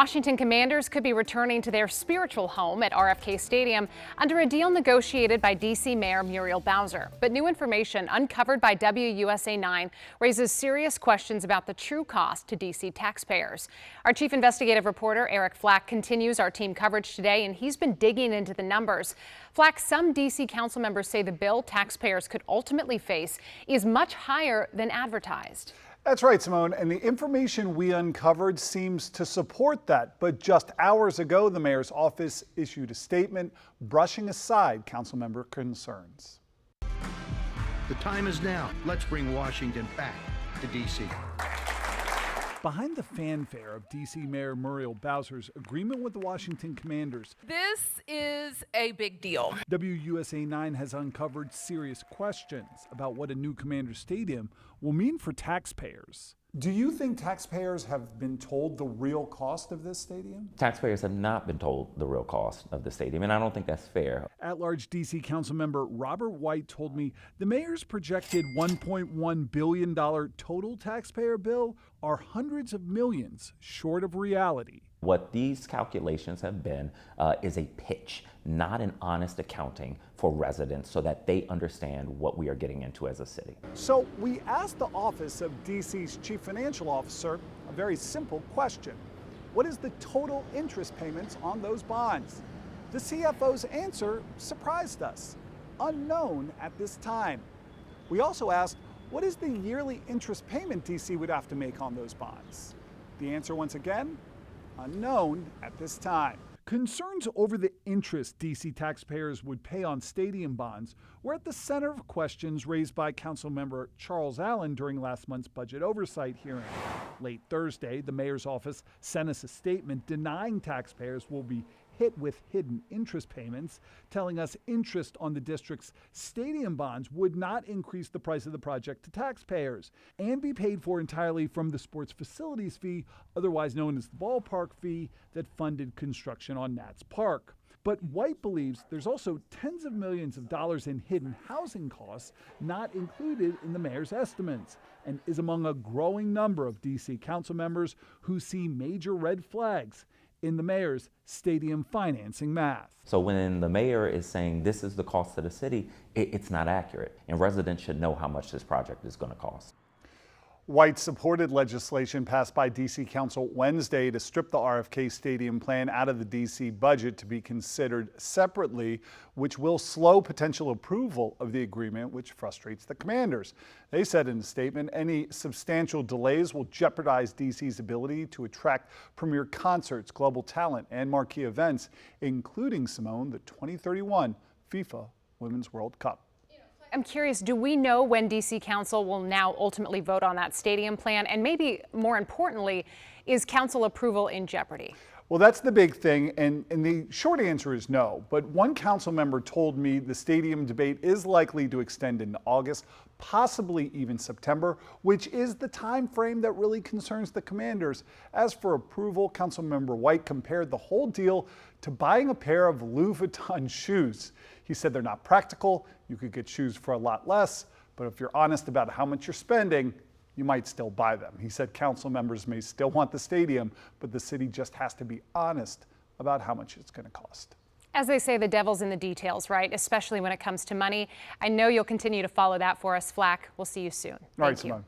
Washington Commanders could be returning to their spiritual home at RFK Stadium under a deal negotiated by D.C. Mayor Muriel Bowser. But new information uncovered by WUSA 9 raises serious questions about the true cost to D.C. taxpayers. Our chief investigative reporter, Flack, continues our team coverage today, and he's been digging into the numbers. Flack, some D.C. council members say the bill taxpayers could ultimately face is much higher than advertised. That's right, Simone, and the information we uncovered seems to support that. But just hours ago, the mayor's office issued a statement brushing aside councilmember concerns. The time is now. Let's bring Washington back to D.C. Behind the fanfare of D.C. Mayor Muriel Bowser's agreement with the Washington Commanders, this is a big deal. WUSA 9 has uncovered serious questions about what a new Commander Stadium will mean for taxpayers. Do you think taxpayers have been told the real cost of this stadium? Taxpayers have not been told the real cost of the stadium, and I don't think that's fair. At-Large D.C. Councilmember Robert White told me the mayor's projected $1.1 billion total taxpayer bill are hundreds of millions short of reality. What these calculations have been is a pitch, not an honest accounting for residents so that they understand what we are getting into as a city. So we asked the office of DC's chief financial officer a very simple question. What is the total interest payments on those bonds? The CFO's answer surprised us. Unknown at this time. We also asked, what is the yearly interest payment DC would have to make on those bonds? The answer once again, unknown at this time. Concerns over the interest D.C. taxpayers would pay on stadium bonds were at the center of questions raised by Councilmember Charles Allen during last month's budget oversight hearing. Late Thursday, the mayor's office sent us a statement denying taxpayers will be hit with hidden interest payments, telling us interest on the district's stadium bonds would not increase the price of the project to taxpayers and be paid for entirely from the sports facilities fee, otherwise known as the ballpark fee, that funded construction on Nats Park. But White believes there's also tens of millions of dollars in hidden housing costs not included in the mayor's estimates, and is among a growing number of D.C. council members who see major red flags in the mayor's stadium financing math. So when the mayor is saying this is the cost to the city, it's not accurate, and residents should know how much this project is going to cost. White supported legislation passed by D.C. Council Wednesday to strip the RFK Stadium plan out of the D.C. budget to be considered separately, which will slow potential approval of the agreement, which frustrates the Commanders. They said in a statement, any substantial delays will jeopardize D.C.'s ability to attract premier concerts, global talent, and marquee events, including, Simone, the 2031 FIFA Women's World Cup. I'm curious, do we know when D.C. Council will now ultimately vote on that stadium plan? And maybe more importantly, is council approval in jeopardy? Well, that's the big thing, and the short answer is no. But one council member told me the stadium debate is likely to extend into August, possibly even September, which is the time frame that really concerns the Commanders. As for approval, Councilmember White compared the whole deal to buying a pair of Louis Vuitton shoes. He said they're not practical, you could get shoes for a lot less, but if you're honest about how much you're spending, you might still buy them. He said council members may still want the stadium, but the city just has to be honest about how much it's going to cost. As they say, the devil's in the details, right? Especially when it comes to money. I know you'll continue to follow that for us, Flack. We'll see you soon. All right, Simone.